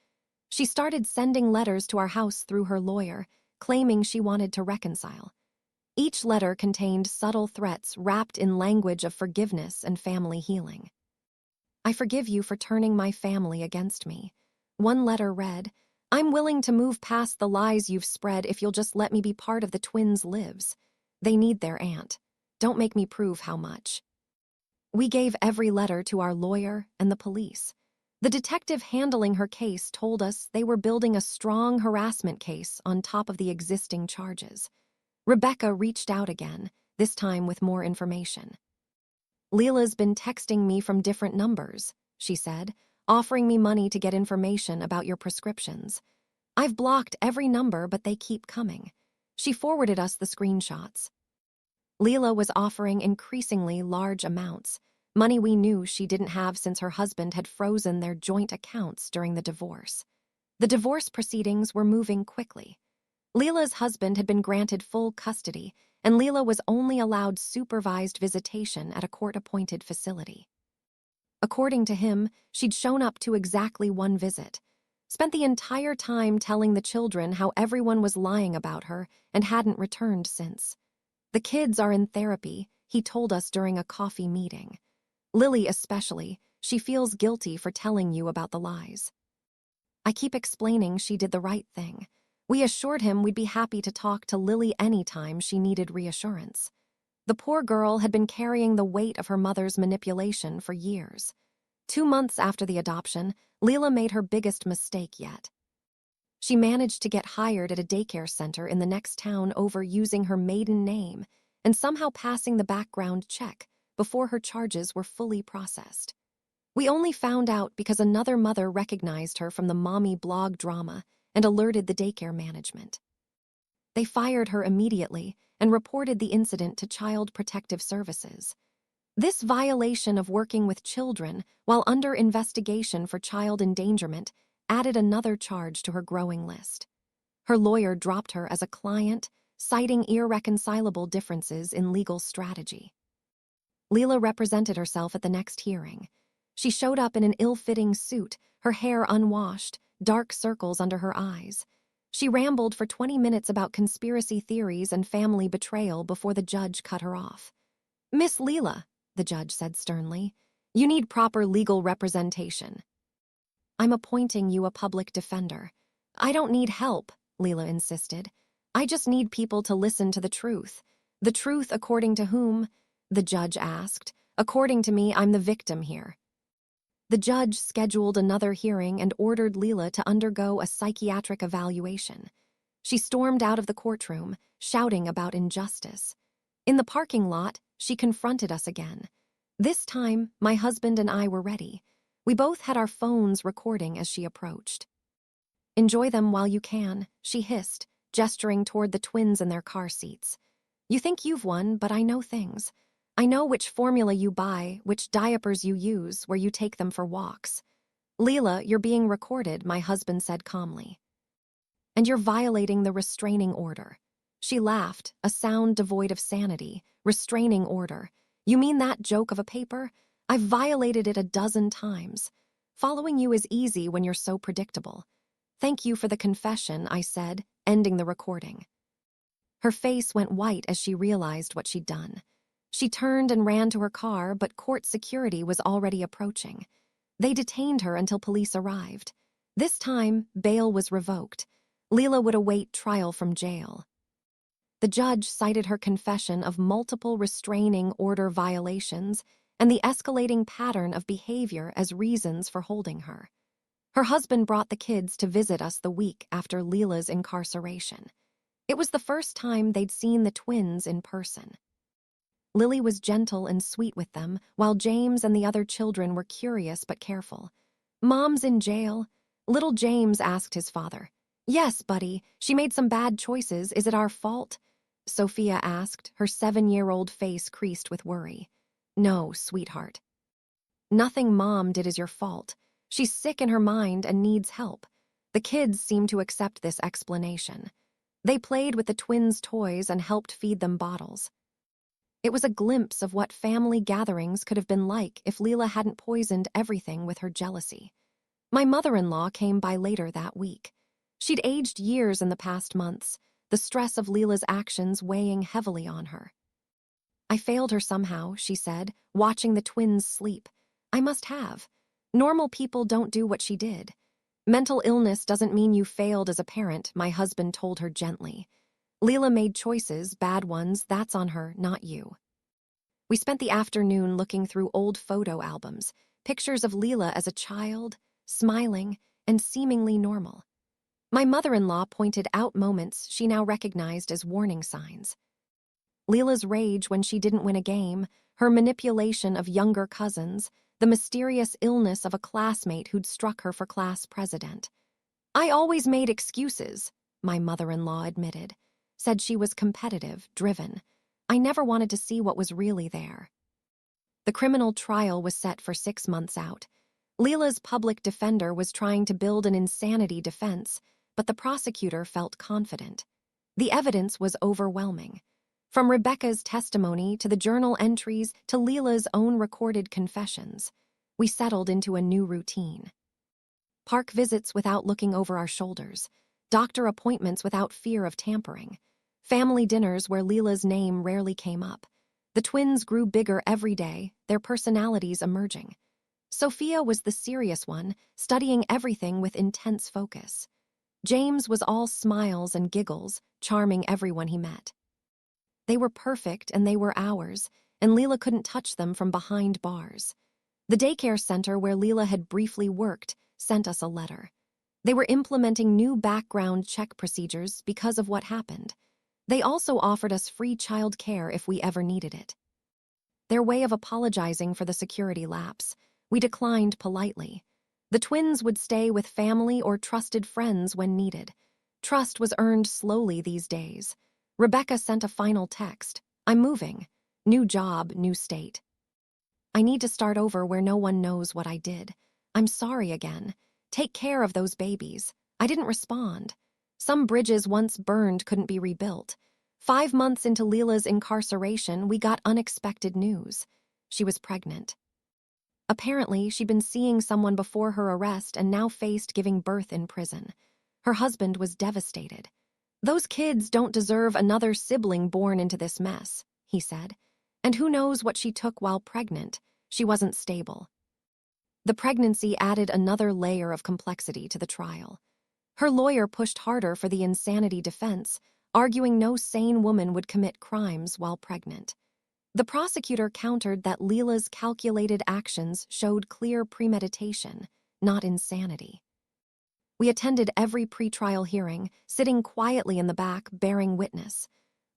She started sending letters to our house through her lawyer, claiming she wanted to reconcile. Each letter contained subtle threats wrapped in language of forgiveness and family healing. "I forgive you for turning my family against me." One letter read, "I'm willing to move past the lies you've spread if you'll just let me be part of the twins' lives. They need their aunt. Don't make me prove how much." We gave every letter to our lawyer and the police. The detective handling her case told us they were building a strong harassment case on top of the existing charges. Rebecca reached out again, this time with more information. "Leela's been texting me from different numbers," she said, "offering me money to get information about your prescriptions. I've blocked every number, but they keep coming." She forwarded us the screenshots. Leela was offering increasingly large amounts, money we knew she didn't have since her husband had frozen their joint accounts during the divorce. The divorce proceedings were moving quickly. Leela's husband had been granted full custody, and Leela was only allowed supervised visitation at a court-appointed facility. According to him, she'd shown up to exactly one visit, spent the entire time telling the children how everyone was lying about her and hadn't returned since. "The kids are in therapy," he told us during a coffee meeting. Lily especially. She feels guilty for telling you about the lies. I keep explaining she did the right thing. We assured him we'd be happy to talk to Lily anytime she needed reassurance. The poor girl had been carrying the weight of her mother's manipulation for years. 2 months after the adoption, Leela made her biggest mistake yet. She managed to get hired at a daycare center in the next town over using her maiden name and somehow passing the background check before her charges were fully processed. We only found out because another mother recognized her from the mommy blog drama and alerted the daycare management. They fired her immediately and reported the incident to Child Protective Services. This violation of working with children while under investigation for child endangerment added another charge to her growing list. Her lawyer dropped her as a client, citing irreconcilable differences in legal strategy. Leela represented herself at the next hearing. She showed up in an ill-fitting suit, her hair unwashed, dark circles under her eyes. She rambled for 20 minutes about conspiracy theories and family betrayal before the judge cut her off. "Miss Leela," the judge said sternly, "you need proper legal representation." "I'm appointing you a public defender." "I don't need help," Leela insisted. "I just need people to listen to the truth." "The truth according to whom?" the judge asked. "According to me, I'm the victim here." The judge scheduled another hearing and ordered Leela to undergo a psychiatric evaluation. She stormed out of the courtroom, shouting about injustice. In the parking lot, she confronted us again. This time, my husband and I were ready. We both had our phones recording as she approached. "Enjoy them while you can," she hissed, gesturing toward the twins in their car seats. "You think you've won, but I know things. I know which formula you buy, which diapers you use, where you take them for walks." "Leela, you're being recorded," my husband said calmly. "And you're violating the restraining order." She laughed, a sound devoid of sanity. "Restraining order? You mean that joke of a paper? I've violated it a dozen times. Following you is easy when you're so predictable." "Thank you for the confession," I said, ending the recording. Her face went white as she realized what she'd done. She turned and ran to her car, but court security was already approaching. They detained her until police arrived. This time, bail was revoked. Leela would await trial from jail. The judge cited her confession of multiple restraining order violations and the escalating pattern of behavior as reasons for holding her. Her husband brought the kids to visit us the week after Leela's incarceration. It was the first time they'd seen the twins in person. Lily was gentle and sweet with them, while James and the other children were curious but careful. "Mom's in jail?" Little James asked his father. "Yes, buddy, she made some bad choices. Is it our fault?" Sophia asked, her 7-year-old face creased with worry. "No, sweetheart. Nothing Mom did is your fault. She's sick in her mind and needs help." The kids seemed to accept this explanation. They played with the twins' toys and helped feed them bottles. It was a glimpse of what family gatherings could have been like if Leela hadn't poisoned everything with her jealousy. My mother-in-law came by later that week. She'd aged years in the past months, the stress of Leela's actions weighing heavily on her. "I failed her somehow," she said, watching the twins sleep. "I must have. Normal people don't do what she did." "Mental illness doesn't mean you failed as a parent," my husband told her gently. "Leela made choices, bad ones, that's on her, not you." We spent the afternoon looking through old photo albums, pictures of Leela as a child, smiling, and seemingly normal. My mother-in-law pointed out moments she now recognized as warning signs. Leela's rage when she didn't win a game, her manipulation of younger cousins, the mysterious illness of a classmate who'd struck her for class president. "I always made excuses," my mother-in-law admitted. Said she was competitive, driven. I never wanted to see what was really there. The criminal trial was set for 6 months out. Leela's public defender was trying to build an insanity defense, but the prosecutor felt confident. The evidence was overwhelming. From Rebecca's testimony to the journal entries to Leela's own recorded confessions, we settled into a new routine. Park visits without looking over our shoulders, doctor appointments without fear of tampering, family dinners where Leela's name rarely came up. The twins grew bigger every day, their personalities emerging. Sophia was the serious one, studying everything with intense focus. James was all smiles and giggles, charming everyone he met. They were perfect and they were ours, and Leela couldn't touch them from behind bars. The daycare center where Leela had briefly worked sent us a letter. They were implementing new background check procedures because of what happened. They also offered us free child care if we ever needed it. Their way of apologizing for the security lapse, we declined politely. The twins would stay with family or trusted friends when needed. Trust was earned slowly these days. Rebecca sent a final text. I'm moving. New job, new state. I need to start over where no one knows what I did. I'm sorry again. Take care of those babies. I didn't respond. Some bridges once burned couldn't be rebuilt. 5 months into Leela's incarceration, we got unexpected news. She was pregnant. Apparently, she'd been seeing someone before her arrest and now faced giving birth in prison. Her husband was devastated. Those kids don't deserve another sibling born into this mess, he said. And who knows what she took while pregnant? She wasn't stable. The pregnancy added another layer of complexity to the trial. Her lawyer pushed harder for the insanity defense, arguing no sane woman would commit crimes while pregnant. The prosecutor countered that Leela's calculated actions showed clear premeditation, not insanity. We attended every pretrial hearing, sitting quietly in the back, bearing witness.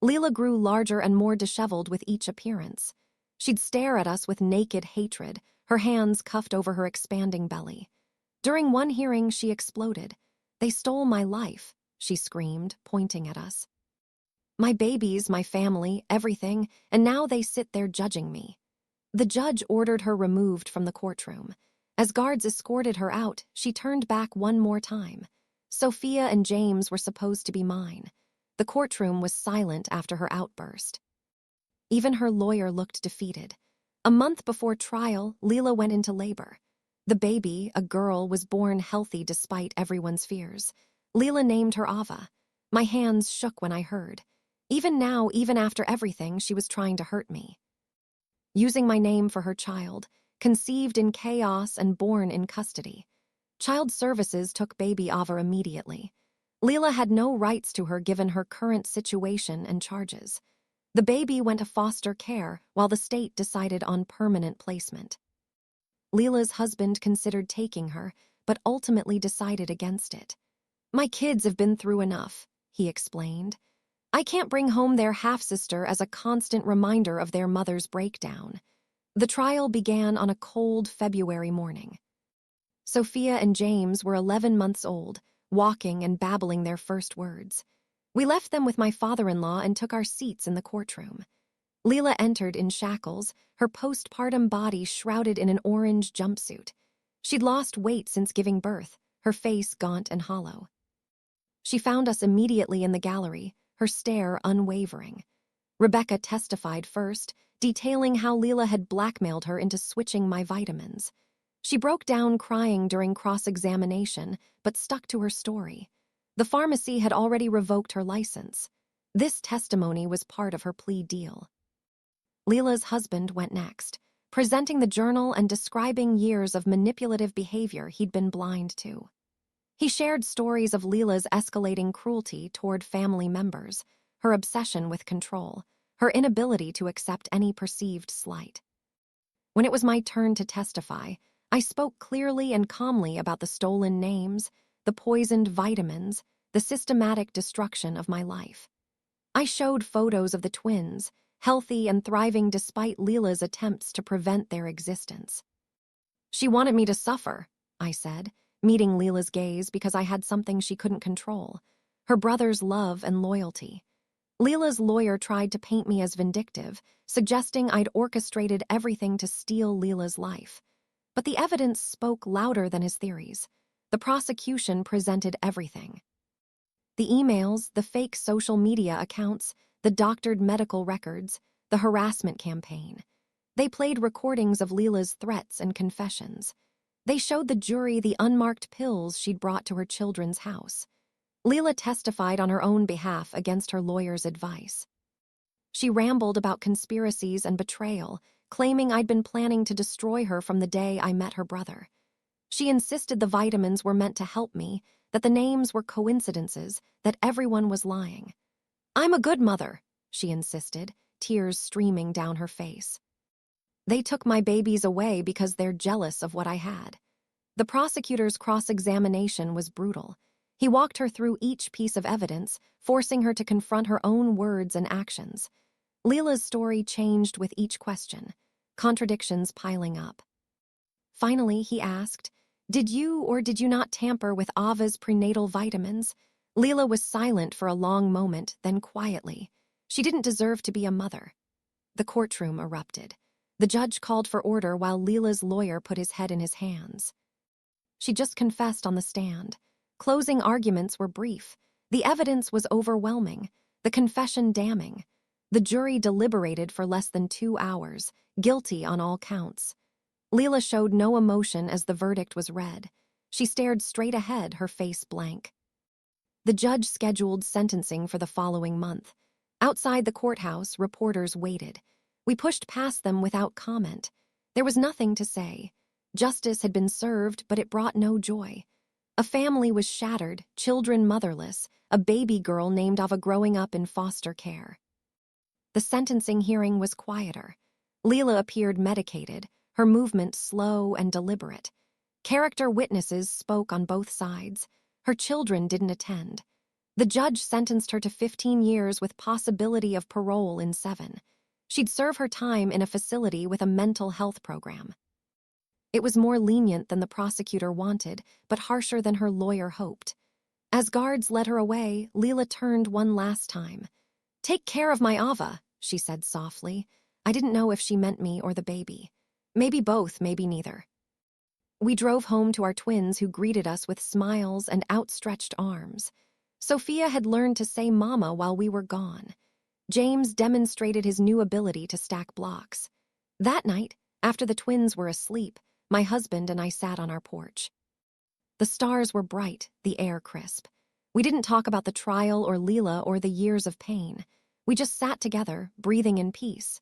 Leela grew larger and more disheveled with each appearance. She'd stare at us with naked hatred, her hands cuffed over her expanding belly. During one hearing, she exploded. They stole my life, she screamed, pointing at us. My babies, my family, everything, and now they sit there judging me. The judge ordered her removed from the courtroom. As guards escorted her out, she turned back one more time. Sophia and James were supposed to be mine. The courtroom was silent after her outburst. Even her lawyer looked defeated. A month before trial, Leela went into labor. The baby, a girl, was born healthy despite everyone's fears. Leela named her Ava. My hands shook when I heard. Even now, even after everything, she was trying to hurt me. Using my name for her child, conceived in chaos and born in custody. Child Services took baby Ava immediately. Leela had no rights to her given her current situation and charges. The baby went to foster care while the state decided on permanent placement. Leela's husband considered taking her, but ultimately decided against it. My kids have been through enough, he explained. I can't bring home their half-sister as a constant reminder of their mother's breakdown. The trial began on a cold February morning. Sophia and James were 11 months old, walking and babbling their first words. We left them with my father-in-law and took our seats in the courtroom. Leela entered in shackles, her postpartum body shrouded in an orange jumpsuit. She'd lost weight since giving birth, her face gaunt and hollow. She found us immediately in the gallery, her stare unwavering. Rebecca testified first, detailing how Leela had blackmailed her into switching my vitamins. She broke down crying during cross-examination, but stuck to her story. The pharmacy had already revoked her license. This testimony was part of her plea deal. Leela's husband went next, presenting the journal and describing years of manipulative behavior he'd been blind to. He shared stories of Leela's escalating cruelty toward family members, her obsession with control, her inability to accept any perceived slight. When it was my turn to testify, I spoke clearly and calmly about the stolen names, the poisoned vitamins, the systematic destruction of my life. I showed photos of the twins, healthy and thriving despite Leela's attempts to prevent their existence. She wanted me to suffer, I said, meeting Leela's gaze because I had something she couldn't control, her brother's love and loyalty. Leela's lawyer tried to paint me as vindictive, suggesting I'd orchestrated everything to steal Leela's life. But the evidence spoke louder than his theories. The prosecution presented everything. The emails, the fake social media accounts, the doctored medical records, the harassment campaign. They played recordings of Leela's threats and confessions. They showed the jury the unmarked pills she'd brought to her children's house. Leela testified on her own behalf against her lawyer's advice. She rambled about conspiracies and betrayal, claiming I'd been planning to destroy her from the day I met her brother. She insisted the vitamins were meant to help me, that the names were coincidences, that everyone was lying. "I'm a good mother," she insisted, tears streaming down her face. "They took my babies away because they're jealous of what I had." The prosecutor's cross-examination was brutal. He walked her through each piece of evidence, forcing her to confront her own words and actions. Leela's story changed with each question, contradictions piling up. Finally, he asked, "Did you or did you not tamper with Ava's prenatal vitamins?" Leela was silent for a long moment, then quietly. She didn't deserve to be a mother. The courtroom erupted. The judge called for order while Leela's lawyer put his head in his hands. She just confessed on the stand. Closing arguments were brief. The evidence was overwhelming, the confession damning. The jury deliberated for less than 2 hours, guilty on all counts. Leela showed no emotion as the verdict was read. She stared straight ahead, her face blank. The judge scheduled sentencing for the following month. Outside the courthouse, reporters waited. We pushed past them without comment. There was nothing to say. Justice had been served, but it brought no joy. A family was shattered, children motherless, a baby girl named Ava growing up in foster care. The sentencing hearing was quieter. Leela appeared medicated, her movement slow and deliberate. Character witnesses spoke on both sides. Her children didn't attend. The judge sentenced her to 15 years with possibility of parole in 7. She'd serve her time in a facility with a mental health program. It was more lenient than the prosecutor wanted, but harsher than her lawyer hoped. As guards led her away, Leela turned one last time. "Take care of my Ava," she said softly. I didn't know if she meant me or the baby. Maybe both, maybe neither. We drove home to our twins, who greeted us with smiles and outstretched arms. Sophia had learned to say mama while we were gone. James demonstrated his new ability to stack blocks. That night, after the twins were asleep, my husband and I sat on our porch. The stars were bright, the air crisp. We didn't talk about the trial or Leela or the years of pain. We just sat together, breathing in peace.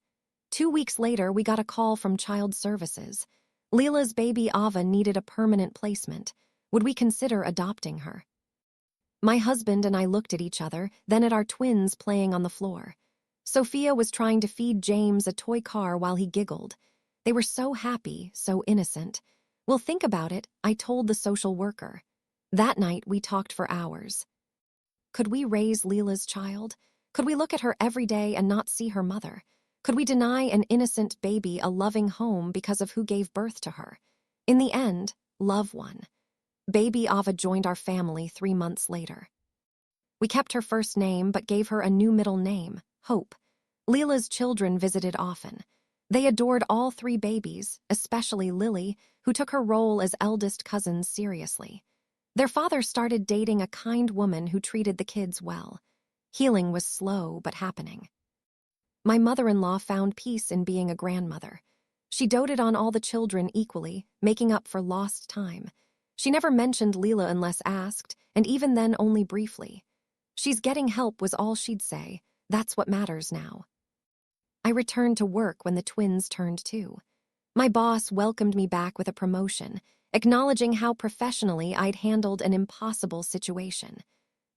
2 weeks later, we got a call from Child Services. Leela's baby Ava needed a permanent placement. Would we consider adopting her? My husband and I looked at each other, then at our twins playing on the floor. Sophia was trying to feed James a toy car while he giggled. They were so happy, so innocent. "Well, think about it," I told the social worker. That night, we talked for hours. Could we raise Leela's child? Could we look at her every day and not see her mother? Could we deny an innocent baby a loving home because of who gave birth to her? In the end, love won. Baby Ava joined our family 3 months later. We kept her first name but gave her a new middle name, Hope. Leela's children visited often. They adored all 3 babies, especially Lily, who took her role as eldest cousin seriously. Their father started dating a kind woman who treated the kids well. Healing was slow but happening. My mother-in-law found peace in being a grandmother. She doted on all the children equally, making up for lost time. She never mentioned Leela unless asked, and even then only briefly. "She's getting help," was all she'd say. "That's what matters now." I returned to work when the twins turned 2. My boss welcomed me back with a promotion, acknowledging how professionally I'd handled an impossible situation.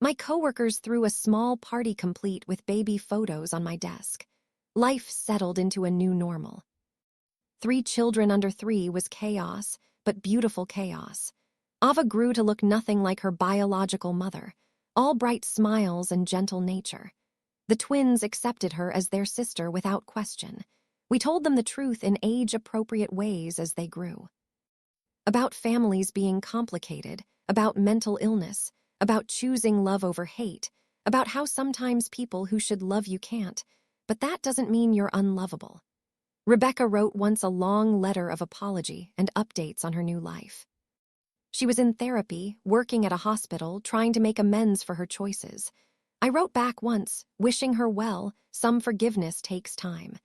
My coworkers threw a small party complete with baby photos on my desk. Life settled into a new normal. 3 children under 3 was chaos, but beautiful chaos. Ava grew to look nothing like her biological mother, all bright smiles and gentle nature. The twins accepted her as their sister without question. We told them the truth in age-appropriate ways as they grew. About families being complicated, about mental illness, about choosing love over hate, about how sometimes people who should love you can't, but that doesn't mean you're unlovable. Rebecca wrote once a long letter of apology and updates on her new life. She was in therapy, working at a hospital, trying to make amends for her choices. I wrote back once, wishing her well. Some forgiveness takes time.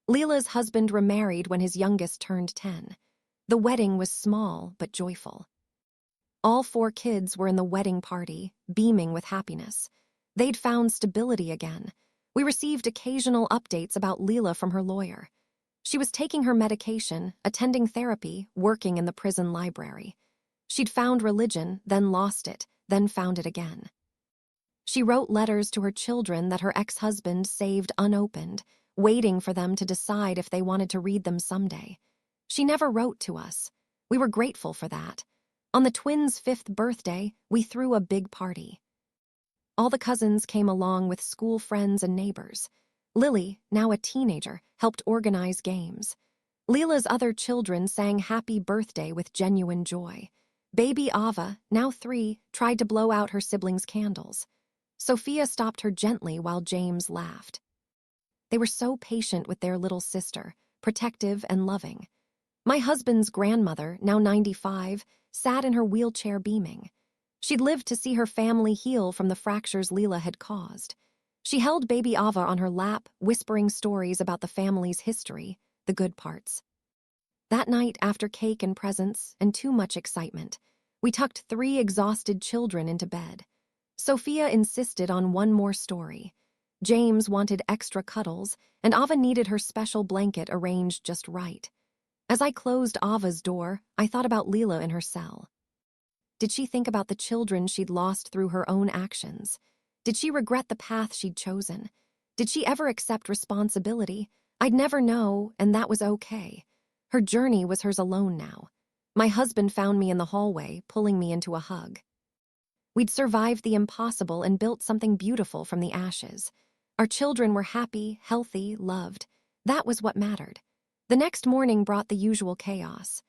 Leela's husband remarried when his youngest turned 10. The wedding was small but joyful. All 4 kids were in the wedding party, beaming with happiness. They'd found stability again. We received occasional updates about Leela from her lawyer. She was taking her medication, attending therapy, working in the prison library. She'd found religion, then lost it, then found it again. She wrote letters to her children that her ex-husband saved unopened, waiting for them to decide if they wanted to read them someday. She never wrote to us. We were grateful for that. On the twins' 5th birthday, we threw a big party. All the cousins came along with school friends and neighbors. Lily, now a teenager, helped organize games. Leela's other children sang happy birthday with genuine joy. Baby Ava, now 3, tried to blow out her siblings' candles. Sophia stopped her gently while James laughed. They were so patient with their little sister, protective and loving. My husband's grandmother, now 95, sat in her wheelchair beaming. She'd lived to see her family heal from the fractures Leela had caused. She held baby Ava on her lap, whispering stories about the family's history, the good parts. That night, after cake and presents and too much excitement, we tucked 3 exhausted children into bed. Sophia insisted on one more story. James wanted extra cuddles, and Ava needed her special blanket arranged just right. As I closed Ava's door, I thought about Leela in her cell. Did she think about the children she'd lost through her own actions? Did she regret the path she'd chosen? Did she ever accept responsibility? I'd never know, and that was okay. Her journey was hers alone now. My husband found me in the hallway, pulling me into a hug. We'd survived the impossible and built something beautiful from the ashes. Our children were happy, healthy, loved. That was what mattered. The next morning brought the usual chaos.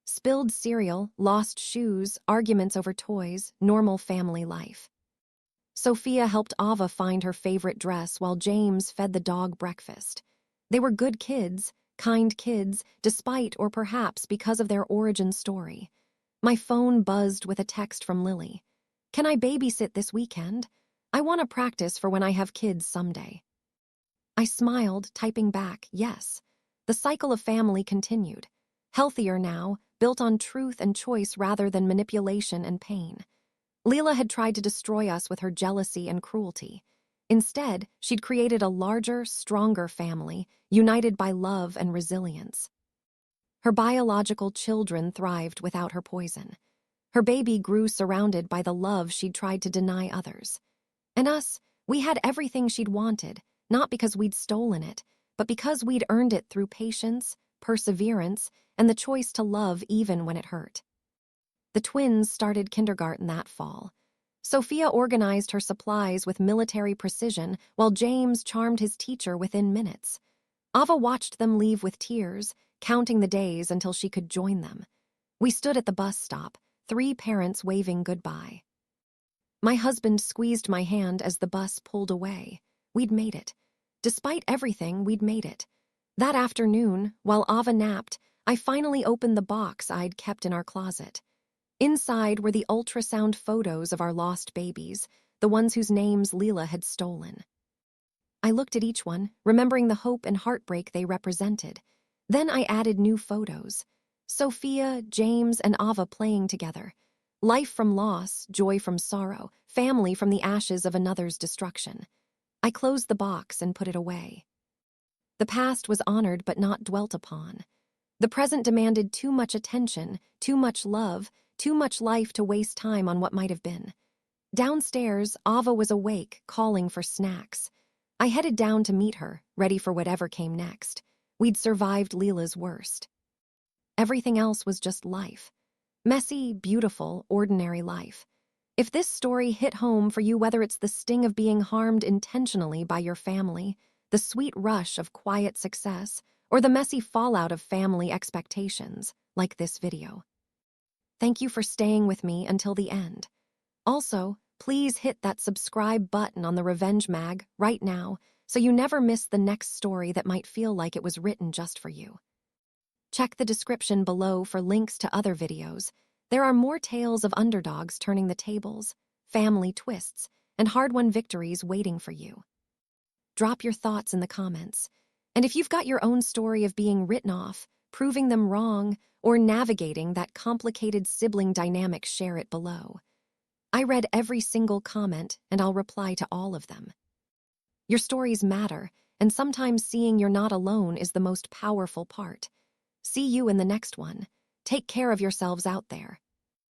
Spilled cereal, lost shoes, arguments over toys, normal family life. Sophia helped Ava find her favorite dress while James fed the dog breakfast. They were good kids, kind kids, despite or perhaps because of their origin story. My phone buzzed with a text from Lily. "Can I babysit this weekend? I want to practice for when I have kids someday." I smiled, typing back, yes. The cycle of family continued. Healthier now, built on truth and choice rather than manipulation and pain. Leela had tried to destroy us with her jealousy and cruelty. Instead, she'd created a larger, stronger family, united by love and resilience. Her biological children thrived without her poison. Her baby grew surrounded by the love she'd tried to deny others. And us, we had everything she'd wanted, not because we'd stolen it, but because we'd earned it through patience, perseverance, and the choice to love even when it hurt. The twins started kindergarten that fall. Sophia organized her supplies with military precision, while James charmed his teacher within minutes. Ava watched them leave with tears, counting the days until she could join them. We stood at the bus stop, 3 parents waving goodbye. My husband squeezed my hand as the bus pulled away. We'd made it. Despite everything, we'd made it. That afternoon, while Ava napped, I finally opened the box I'd kept in our closet. Inside were the ultrasound photos of our lost babies, the ones whose names Leela had stolen. I looked at each one, remembering the hope and heartbreak they represented. Then I added new photos. Sophia, James, and Ava playing together. Life from loss, joy from sorrow, family from the ashes of another's destruction. I closed the box and put it away. The past was honored but not dwelt upon. The present demanded too much attention, too much love, too much life to waste time on what might have been. Downstairs, Ava was awake, calling for snacks. I headed down to meet her, ready for whatever came next. We'd survived Leela's worst. Everything else was just life. Messy, beautiful, ordinary life. If this story hit home for you, whether it's the sting of being harmed intentionally by your family, the sweet rush of quiet success, or the messy fallout of family expectations, like this video. Thank you for staying with me until the end. Also, please hit that subscribe button on the Revenge Mag right now so you never miss the next story that might feel like it was written just for you. Check the description below for links to other videos. There are more tales of underdogs turning the tables, family twists, and hard-won victories waiting for you. Drop your thoughts in the comments. And if you've got your own story of being written off, proving them wrong, or navigating that complicated sibling dynamic, share it below. I read every single comment, and I'll reply to all of them. Your stories matter, And sometimes seeing you're not alone is the most powerful part. See you in the next one. Take care of yourselves out there.